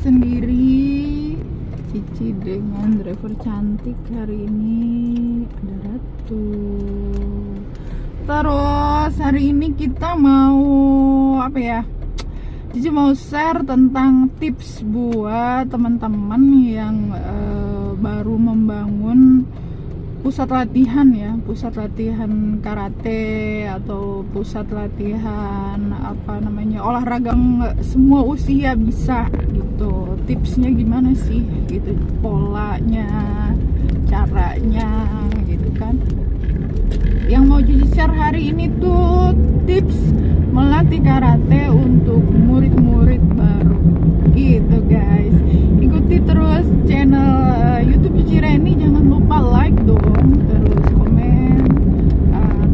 sendiri, Cici dengan driver cantik. Hari ini ada Ratu. Terus hari ini kita mau apa ya? Cici mau share tentang tips buat teman-teman yang baru membangun pusat latihan ya, pusat latihan karate atau pusat latihan olahraga semua usia bisa gitu. Tipsnya gimana sih gitu, polanya, caranya gitu kan. Yang mau Cici share hari ini tuh tips melatih karate untuk murid-murid baru gitu guys. Ikuti terus channel YouTube Cici Reni, jangan lupa like dong, terus komen,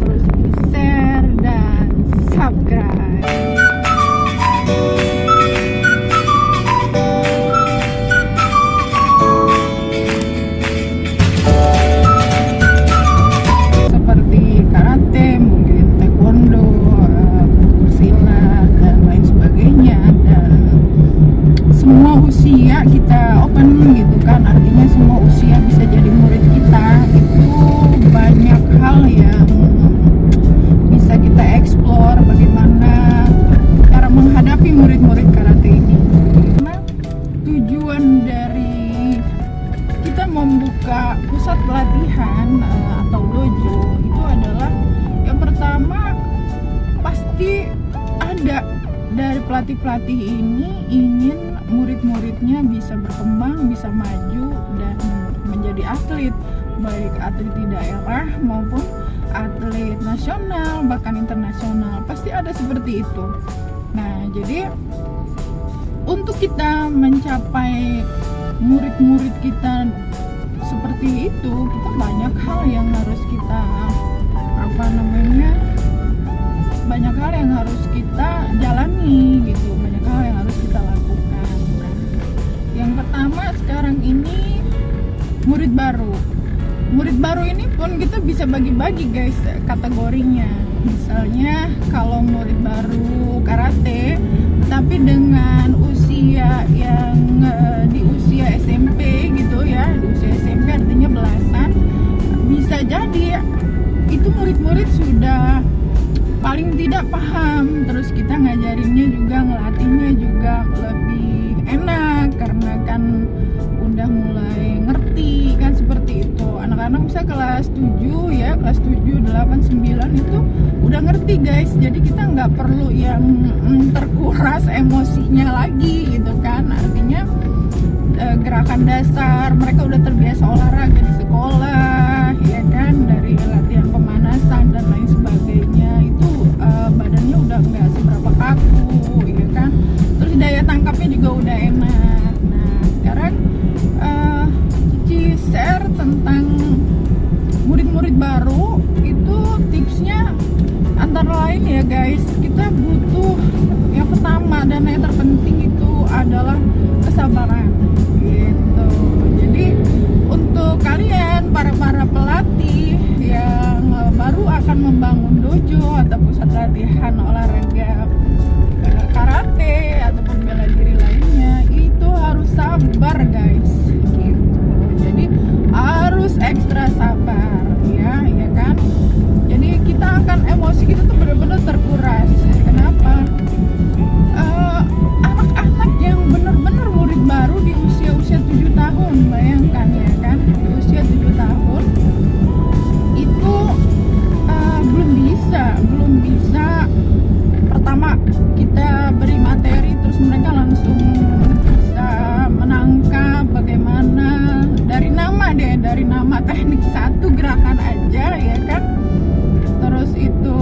terus di share dan subscribe. Seperti karate, mungkin taekwondo, silat dan lain sebagainya, dan semua usia kita open gitu kan, artinya semua usia bisa jadi murid kita. Itu banyak hal yang bisa kita explore, bagaimana cara menghadapi murid-murid karate ini. Karena tujuan dari kita membuka pusat pelatihan atau dojo itu adalah yang pertama, pasti ada dari pelatih-pelatih ini ingin murid-muridnya bisa berkembang, bisa maju dan menjadi atlet, baik atlet di daerah maupun atlet nasional bahkan internasional, pasti ada seperti itu. Nah, jadi untuk kita mencapai murid-murid kita seperti itu, kita banyak hal yang harus kita banyak hal yang harus kita jalani gitu, banyak hal yang harus kita lakukan. Nah, yang pertama sekarang ini murid baru ini pun kita bisa bagi-bagi guys kategorinya. Misalnya kalau murid baru karate tapi dengan usia yang di usia SMP gitu ya, di usia SMP artinya belasan, bisa jadi itu murid-murid sudah paling tidak paham, terus kita ngajarinnya juga, ngelatihnya juga lebih enak karena kan udah mulai ngerti kan, seperti itu. Anak-anak bisa kelas 7 ya, kelas 7, 8, 9 itu udah ngerti guys, jadi kita nggak perlu yang terkuras emosinya lagi gitu kan. Artinya gerakan dasar mereka udah terbiasa olahraga di sekolah ya kan, dari latihan pemanasan dan lain sebagainya, itu badannya udah nggak seberapa kaku ya kan, terus daya tangkapnya juga udah enak. Nah, sekarang Cici share tentang murid-murid baru itu tipsnya antara lain ya guys, kita butuh yang pertama dan yang terpenting itu adalah kesabaran gitu. Jadi untuk kalian para pelatih yang baru akan membangun dojo atau pusat latihan olahraga karate ataupun bela diri lainnya, itu harus sabar guys gitu. Jadi harus ekstra sabar ya kan. Jadi kita akan emosi kita tuh benar-benar terkuras. Kenapa? Anak-anak yang benar-benar murid baru di usia 7 tahun, bayangkan ya kan, di usia 7 tahun itu belum bisa pertama kita beri materi terus mereka langsung bisa menangkap bagaimana dari nama teknik satu gerakan aja ya kan, terus itu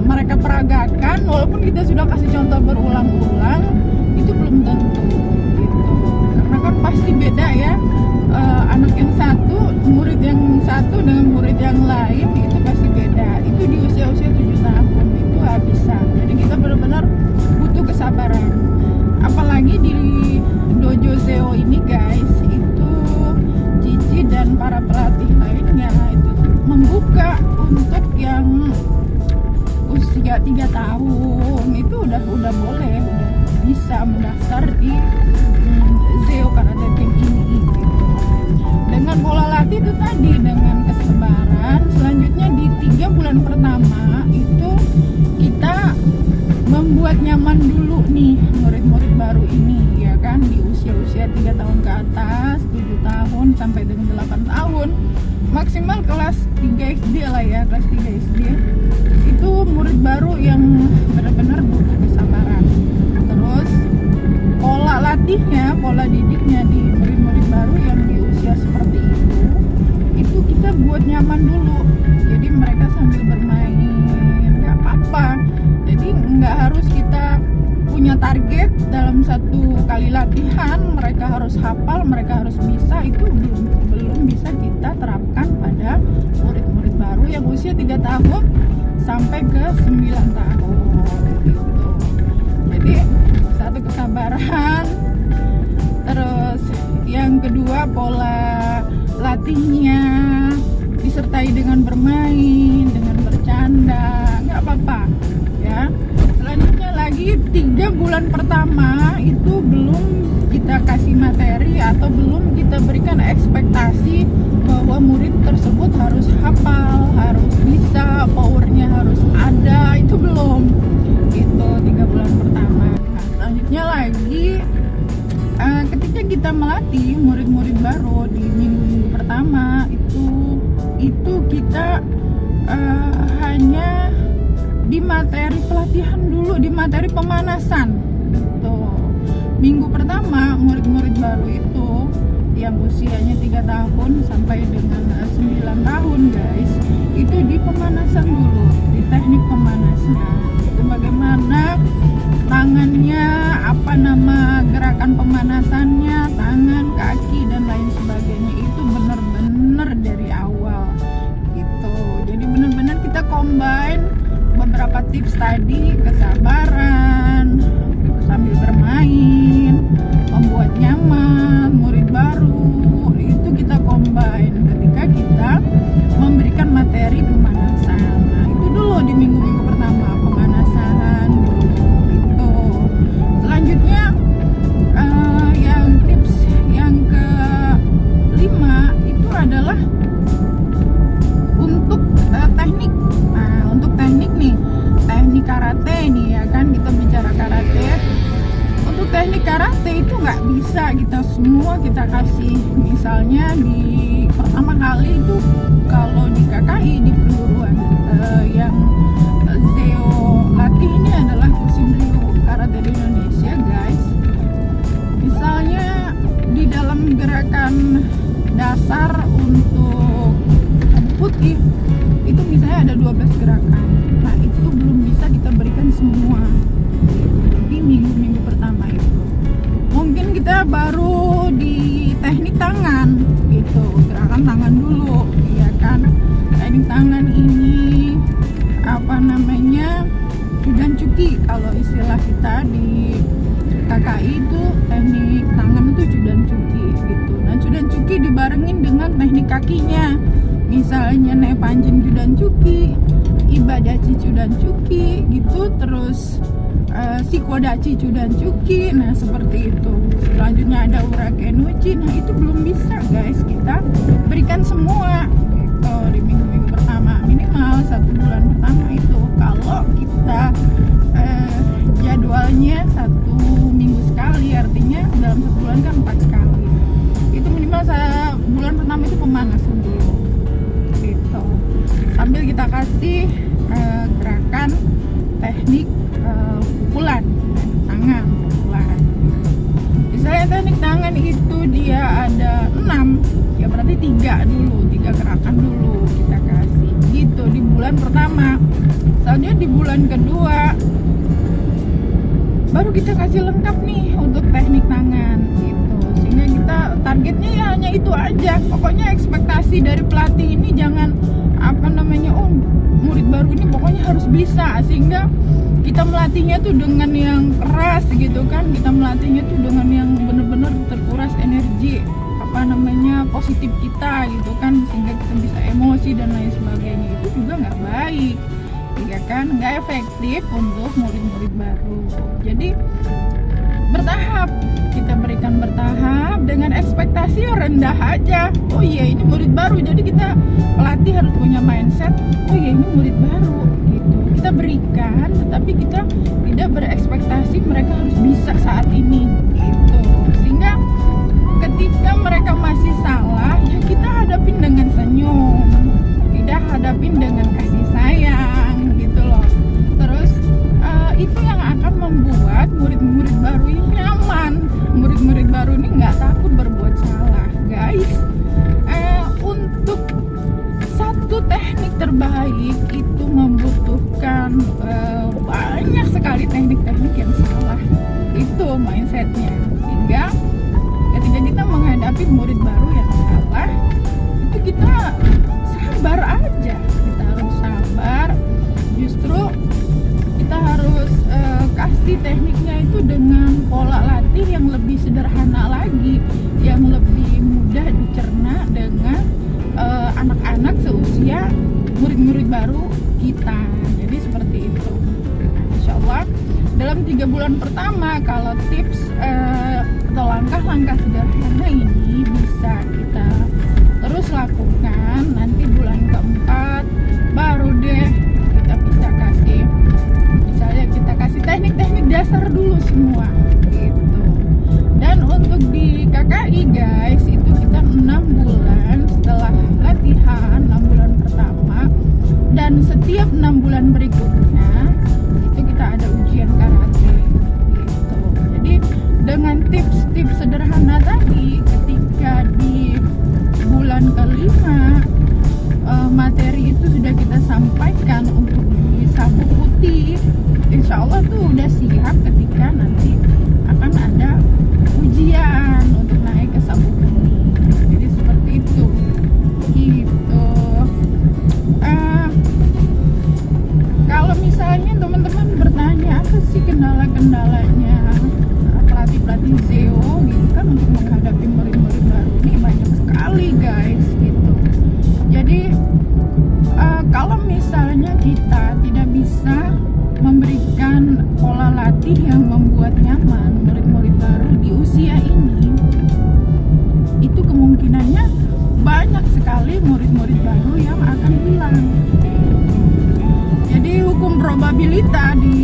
mereka peragakan walaupun kita sudah kasih contoh berulang-ulang, itu belum tentu gitu. Karena kan pasti beda ya, anak yang satu, murid yang satu dengan murid yang lain itu pasti beda. Itu di usia-usia 7 tahun itu nggak bisa. Jadi kita benar-benar butuh kesabaran. Apalagi di dojo Zeo ini guys, itu Cici dan para pelatih lainnya itu membuka untuk yang usia 3 tahun itu udah boleh, udah bisa mendaftar di Zeo Karate Team ini gitu. Dengan pola latih itu tadi, dengan kesabaran, selanjutnya di 3 bulan pertama itu kita membuat nyaman dulu nih murid-murid baru ini, ya kan, di usia-usia 3 tahun ke atas, 7 tahun sampai dengan 8 tahun, maksimal kelas 3 SD lah ya, kelas 3 SD itu murid baru yang benar-benar butuh kesabaran. Terus pola latihnya, pola didiknya di murid-murid baru yang di usia seperti itu kita buat nyaman dulu, jadi mereka sambil bermain nggak apa-apa. Jadi nggak harus kita punya target dalam satu kali latihan mereka harus hafal, mereka harus bisa. Itu belum bisa kita terapkan pada murid-murid baru yang usia 3 tahun sampai ke 9 tahun gitu. Jadi satu, kesabaran. Terus yang kedua, pola latihnya disertai dengan bermain, dengan bercanda, nggak apa-apa ya. Selanjutnya lagi 3 bulan pertama itu belum kita kasih materi atau belum kita berikan ekspektasi bahwa murid tersebut harus hafal, harus bisa, powernya harus ada, itu belum gitu 3 bulan pertama. Nah, selanjutnya lagi ketika kita melatih murid-murid baru di minggu-minggu pertama itu kita hanya di materi pelatihan dulu, di materi pemanasan gitu. Minggu pertama murid-murid baru itu yang usianya 3 tahun sampai dengan 9 tahun guys, itu di pemanasan dulu, di teknik pemanasan. Itu bagaimana tangannya, apa nama gerakan pemanasannya, tangan, kaki dan lain sebagainya, itu benar-benar dari awal gitu. Jadi benar-benar kita combine beberapa tips tadi, kesabaran, sambil bermain, membuat nyaman murid baru, itu kita combine ketika kita memberikan materi pemanasan. Nah, itu dulu di minggu-minggu pertama, pemanasan gitu. Selanjutnya yang tips yang ke-5 itu adalah untuk teknik. Nah, untuk teknik nih, teknik karate nih ya kan, kita bicara karate. Untuk teknik karate itu nggak bisa kita semua kita kasih. Misalnya di pertama kali itu kalau di KKI, di perguruan yang Zeo latih ini adalah Kushinryu Karate di Indonesia guys. Misalnya di dalam gerakan dasar untuk putih itu misalnya ada 12 gerakan. Nah, itu belum bisa kita berikan semua di minggu-minggu pertama itu. Mungkin kita baru di teknik tangan gitu, gerakan tangan dulu ya kan. Teknik tangan ini apa namanya, Judan Cuki kalau istilah kita di KKI itu. Teknik tangan itu Judan Cuki gitu. Nah, Judan Cuki dibarengin dengan teknik kakinya, misalnya Nepanjin Judan Cuki, Ibadachi Judan Cuki gitu, terus Shikodachi Judan Cuki. Nah, seperti itu. Selanjutnya ada Urakenuchi. Nah, itu belum bisa guys kita berikan semua gitu di minggu-minggu pertama, minimal 1 bulan pertama itu. Kalau kita jadwalnya 1 minggu sekali, artinya dalam 1 bulan kan 4 kali, itu minimal bulan pertama itu pemanasan dulu gitu, sambil kita kasih gerakan teknik pukulan tangan, pukulan. Misalnya teknik tangan itu dia ada 6, ya berarti 3 gerakan dulu kita kasih gitu di bulan pertama. Soalnya di bulan kedua baru kita kasih lengkap nih untuk teknik tangan gitu, sehingga kita targetnya ya hanya itu aja. Pokoknya ekspektasi dari pelatih ini jangan apa namanya, oh murid baru ini pokoknya harus bisa, sehingga kita melatihnya tuh dengan yang keras gitu kan, kita melatihnya tuh dengan yang benar-benar terkuras energi apa namanya positif kita gitu kan, sehingga kita bisa emosi dan lain sebagainya. Itu juga nggak baik ya kan, nggak efektif untuk murid-murid baru. Jadi bertahap, kita berikan bertahap dengan ekspektasi rendah aja. Oh iya, ini murid baru, jadi kita pelatih harus punya mindset, oh iya ini murid baru gitu. Kita berikan, tetapi kita tidak berekspektasi mereka harus bisa saat ini gitu. Sehingga ketika mereka masih salah, ya kita hadapin dengan senyum, kita hadapin dengan kasih sayang gitu loh. Terus itu yang akan membuat murid-murid baru ini nyaman. Murid-murid baru ini nggak takut berbuat salah, guys. Untuk satu teknik terbaik itu membutuhkan banyak sekali teknik-teknik yang salah. Itu mindsetnya. Sehingga ketika kita menghadapi murid baru yang salah, itu kita sabar aja. Kita harus sabar. Justru kita harus kasih tekniknya itu dengan pola latih yang lebih sederhana lagi, yang lebih mudah dicerna dengan anak-anak seusia murid-murid baru kita. Jadi seperti itu. Insya Allah dalam 3 bulan pertama, kalau tips atau langkah-langkah sederhana ini bisa kita terus lakukan, nanti bulan keempat baru deh kita bisa kasih, misalnya kita kasih teknik-teknik dasar dulu semua gitu. Dan untuk di KKI guys, itu kita 6 bulan setelah latihan, 6 bulan pertama, dan setiap 6 bulan berikutnya itu kita ada ujian karate gitu. Jadi dengan tips-tips sederhana tadi, ketika di bulan kelima materi itu sudah kita sampaikan untuk di sabuk putih, insya Allah tuh udah siap ketika nanti akan ada ujian untuk naik ke sabuk kuning. Jadi seperti itu gitu. Kalau misalnya teman-teman bertanya apa sih kendala-kendalanya pelatih-pelatih ZEO gitu kan untuk menghadapi murid-murid baru ini, banyak sekali guys gitu. Jadi kalau misalnya kita tidak bisa memberikan pola latih yang membuat nyaman murid-murid baru di usia ini, itu kemungkinannya banyak sekali murid-murid baru yang akan hilang. Jadi hukum probabilitas di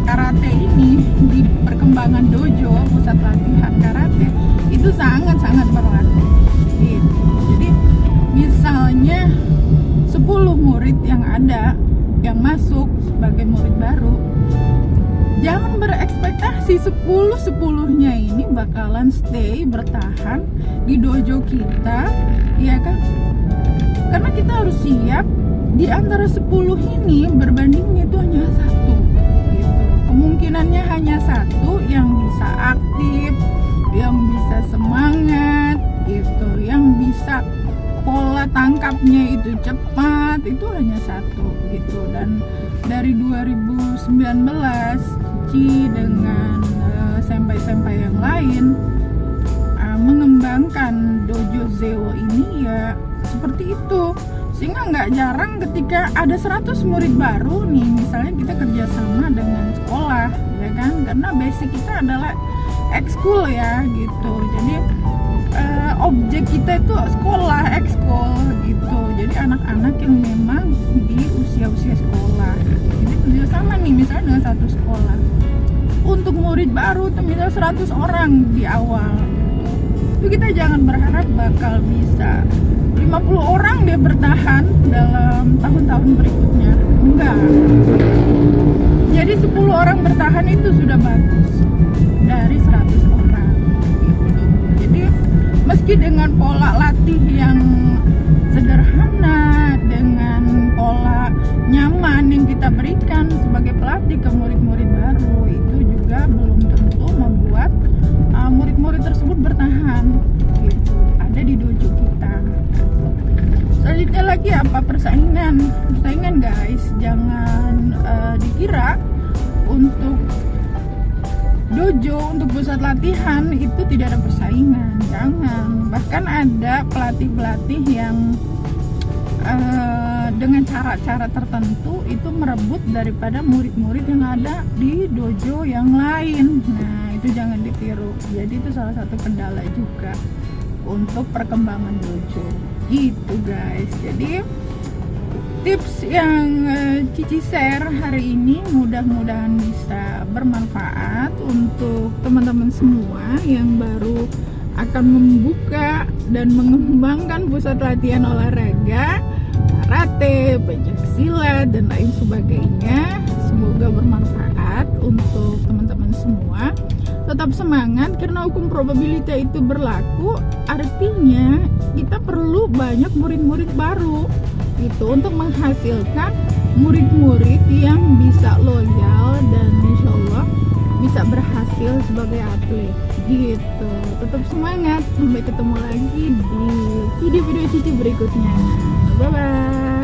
karate ini, di perkembangan dojo, pusat latihan karate, itu sangat-sangat berlaku gitu. Jadi misalnya 10 murid yang ada yang masuk sebagai murid baru, jangan berekspektasi 10-10-nya ini bakalan stay, bertahan di dojo kita, ya kan? Karena kita harus siap, di antara 10 ini berbandingnya itu hanya satu gitu. Kemungkinannya hanya satu yang bisa aktif, yang bisa semangat gitu, yang bisa pola tangkapnya itu cepat, itu hanya satu gitu. Dan dari 2019 Ci dengan senpai-senpai yang lain mengembangkan dojo ZEO ini ya seperti itu. Sehingga nggak jarang ketika ada 100 murid baru nih, misalnya kita kerjasama dengan sekolah ya kan, karena basic kita adalah ekskul ya gitu. Jadi objek kita itu sekolah, ekskul gitu. Jadi anak-anak yang memang di usia-usia sekolah. Jadi kerjasama nih misalnya dengan satu sekolah. Untuk murid baru tuh misalnya 100 orang di awal, itu kita jangan berharap bakal bisa 50 orang dia bertahan dalam tahun-tahun berikutnya. Enggak. Jadi 10 orang bertahan itu sudah bagus dari 100 orang gitu. Jadi meski dengan pola latih yang sederhana, dengan pola nyaman yang kita berikan sebagai pelatih ke murid-murid baru, itu juga belum tentu membuat murid-murid tersebut bertahan gitu, ada di dojo kita. Selanjutnya lagi apa? Persaingan guys, jangan dikira untuk dojo, untuk pusat latihan itu tidak ada persaingan, jangan. Bahkan ada pelatih-pelatih yang dengan cara-cara tertentu itu merebut daripada murid-murid yang ada di dojo yang lain. Nah itu itu jangan ditiru. Jadi itu salah satu kendala juga untuk perkembangan dojo gitu guys. Jadi tips yang Cici share hari ini mudah-mudahan bisa bermanfaat untuk teman-teman semua yang baru akan membuka dan mengembangkan pusat latihan olahraga karate, pencaksilat, dan lain sebagainya. Semoga bermanfaat untuk teman-teman semua. Tetap semangat karena hukum probabilitas itu berlaku. Artinya kita perlu banyak murid-murid baru gitu untuk menghasilkan murid-murid yang bisa loyal dan insya Allah bisa berhasil sebagai atlet gitu. Tetap semangat, sampai ketemu lagi di video-video Cici berikutnya. Bye bye.